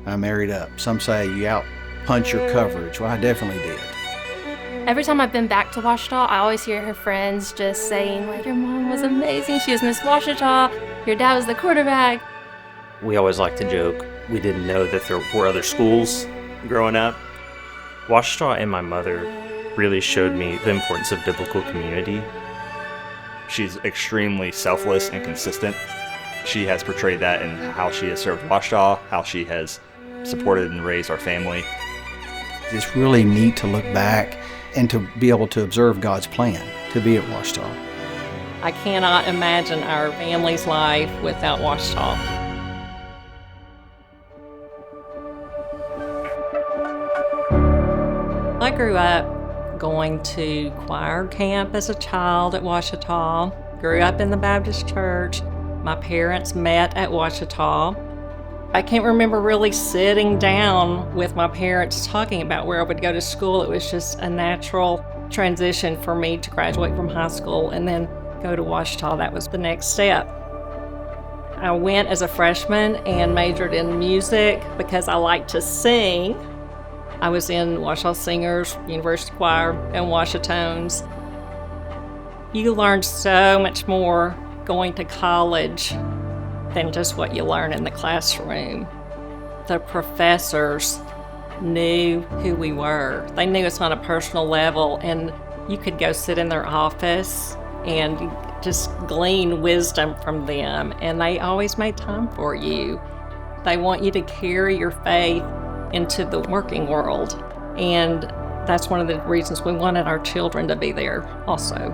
I married up. Some say you out-punch your coverage. Well, I definitely did. Every time I've been back to Ouachita, I always hear her friends just saying, like, your mom was amazing. She was Miss Ouachita. Your dad was the quarterback. We always like to joke. We didn't know that there were other schools growing up. Ouachita and my mother really showed me the importance of biblical community. She's extremely selfless and consistent. She has portrayed that in how she has served Ouachita, how she has supported and raised our family. It's really neat to look back and to be able to observe God's plan to be at Ouachita. I cannot imagine our family's life without Ouachita. I grew up going to choir camp as a child at Ouachita. Grew up in the Baptist church. My parents met at Ouachita. I can't remember really sitting down with my parents talking about where I would go to school. It was just a natural transition for me to graduate from high school and then go to Ouachita. That was the next step. I went as a freshman and majored in music because I like to sing. I was in Ouachita Singers, University Choir, and Ouachitones. You learn so much more going to college than just what you learn in the classroom. The professors knew who we were. They knew us on a personal level, and you could go sit in their office and just glean wisdom from them, and they always made time for you. They want you to carry your faith into the working world, and that's one of the reasons we wanted our children to be there also.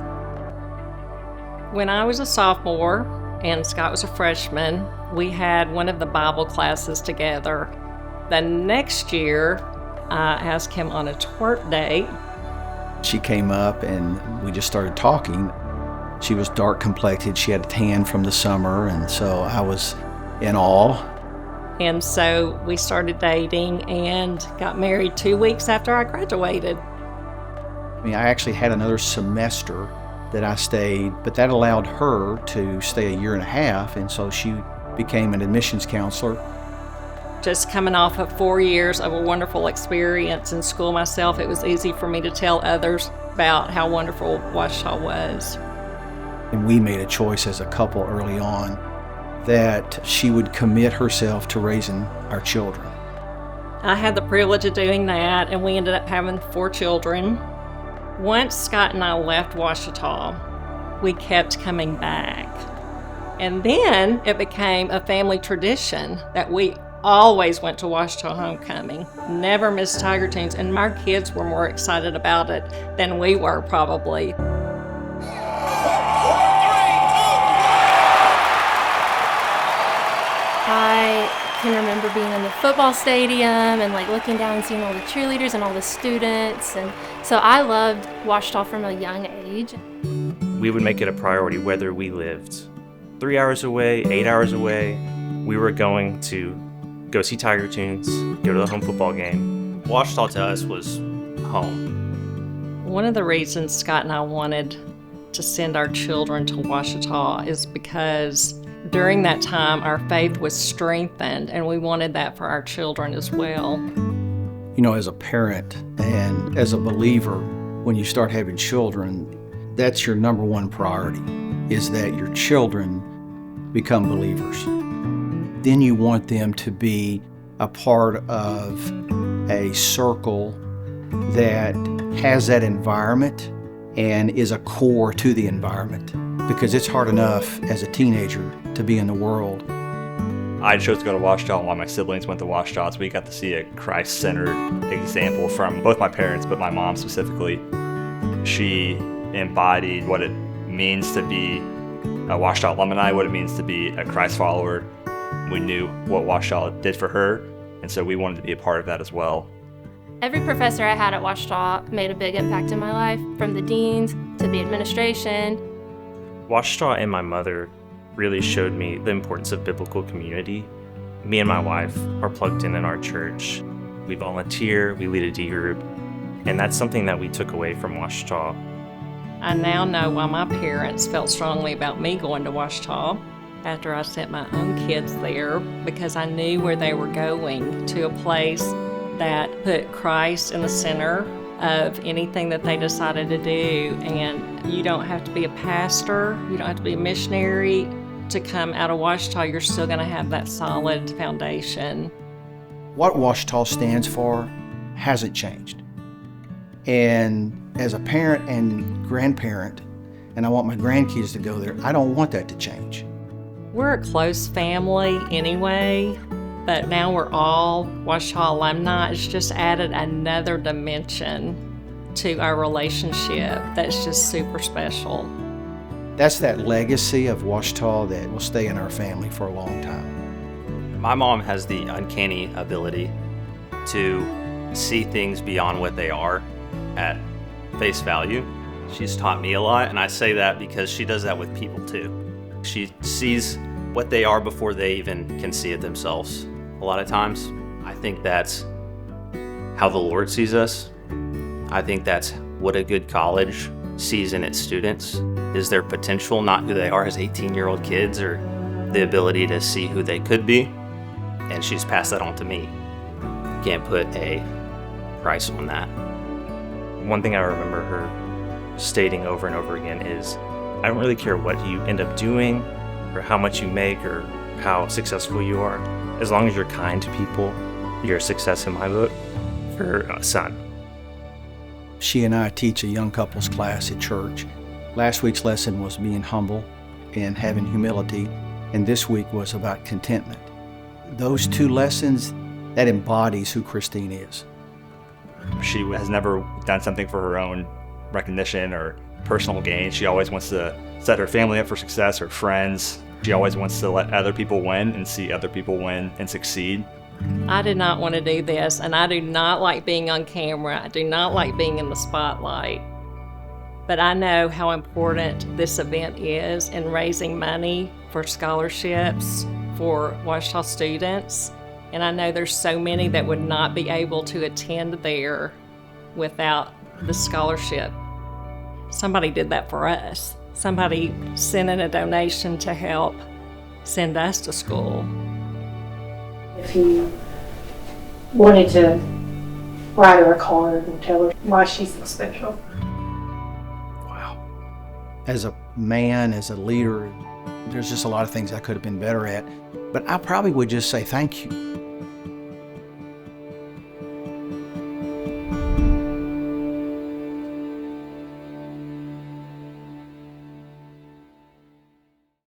When I was a sophomore and Scott was a freshman, we had one of the Bible classes together. The next year, I asked him on a twerk date. She came up and we just started talking. She was dark complected. She had a tan from the summer, and so I was in awe. And so we started dating and got married 2 weeks after I graduated. I mean, I actually had another semester that I stayed, but that allowed her to stay a year and a half, and so she became an admissions counselor. Just coming off of 4 years of a wonderful experience in school myself, it was easy for me to tell others about how wonderful Ouachita was. And we made a choice as a couple early on that she would commit herself to raising our children. I had the privilege of doing that, and we ended up having 4 children. Once Scott and I left Ouachita, we kept coming back. And then it became a family tradition that we always went to Ouachita homecoming, never missed Tiger Tunes, and my kids were more excited about it than we were probably. I can remember being in the football stadium and like looking down and seeing all the cheerleaders and all the students, and so I loved Ouachita from a young age. We would make it a priority whether we lived 3 hours away, 8 hours away. We were going to go see Tiger Tunes, go to the home football game. Ouachita to us was home. One of the reasons Scott and I wanted to send our children to Ouachita is because during that time our faith was strengthened, and we wanted that for our children as well. You know, as a parent and as a believer, when you start having children, that's your number one priority, is that your children become believers. Then you want them to be a part of a circle that has that environment and is a core to the environment, because it's hard enough as a teenager to be in the world. I chose to go to Ouachita while my siblings went to Ouachita, so we got to see a Christ-centered example from both my parents, but my mom specifically. She embodied what it means to be a Ouachita alumni, what it means to be a Christ follower. We knew what Ouachita did for her, and so we wanted to be a part of that as well. Every professor I had at Ouachita made a big impact in my life, from the deans to the administration. Ouachita and my mother really showed me the importance of biblical community. Me and my wife are plugged in our church. We volunteer, we lead a D group, and that's something that we took away from Ouachita. I now know why my parents felt strongly about me going to Ouachita. after I sent my own kids there because I knew where they were going, to a place that put Christ in the center of anything that they decided to do. And you don't have to be a pastor, you don't have to be a missionary to come out of Ouachita. You're still going to have that solid foundation. What Ouachita stands for hasn't changed. And as a parent and grandparent, and I want my grandkids to go there, I don't want that to change. We're a close family anyway, but now we're all Ouachita alumni. It's just added another dimension to our relationship that's just super special. That's that legacy of Ouachita that will stay in our family for a long time. My mom has the uncanny ability to see things beyond what they are at face value. She's taught me a lot, and I say that because she does that with people too. She sees what they are before they even can see it themselves. A lot of times, I think that's how the Lord sees us. I think that's what a good college sees in its students, is their potential, not who they are as 18-year-old kids, or the ability to see who they could be. And she's passed that on to me. Can't put a price on that. One thing I remember her stating over and over again is, I don't really care what you end up doing or how much you make or how successful you are. As long as you're kind to people, you're a success in my book for a son. She and I teach a young couples class at church. Last week's lesson was being humble and having humility, and this week was about contentment. Those two lessons, that embodies who Christine is. She has never done something for her own recognition or personal gain. She always wants to set her family up for success, her friends. She always wants to let other people win and see other people win and succeed. I did not want to do this, and I do not like being on camera. I do not like being in the spotlight. But I know how important this event is in raising money for scholarships for Ouachita students. And I know there's so many that would not be able to attend there without the scholarship. Somebody did that for us. Somebody sent in a donation to help send us to school. If you wanted to write her a card and tell her why she's so special. Wow. As a man, as a leader, there's just a lot of things I could have been better at, but I probably would just say thank you.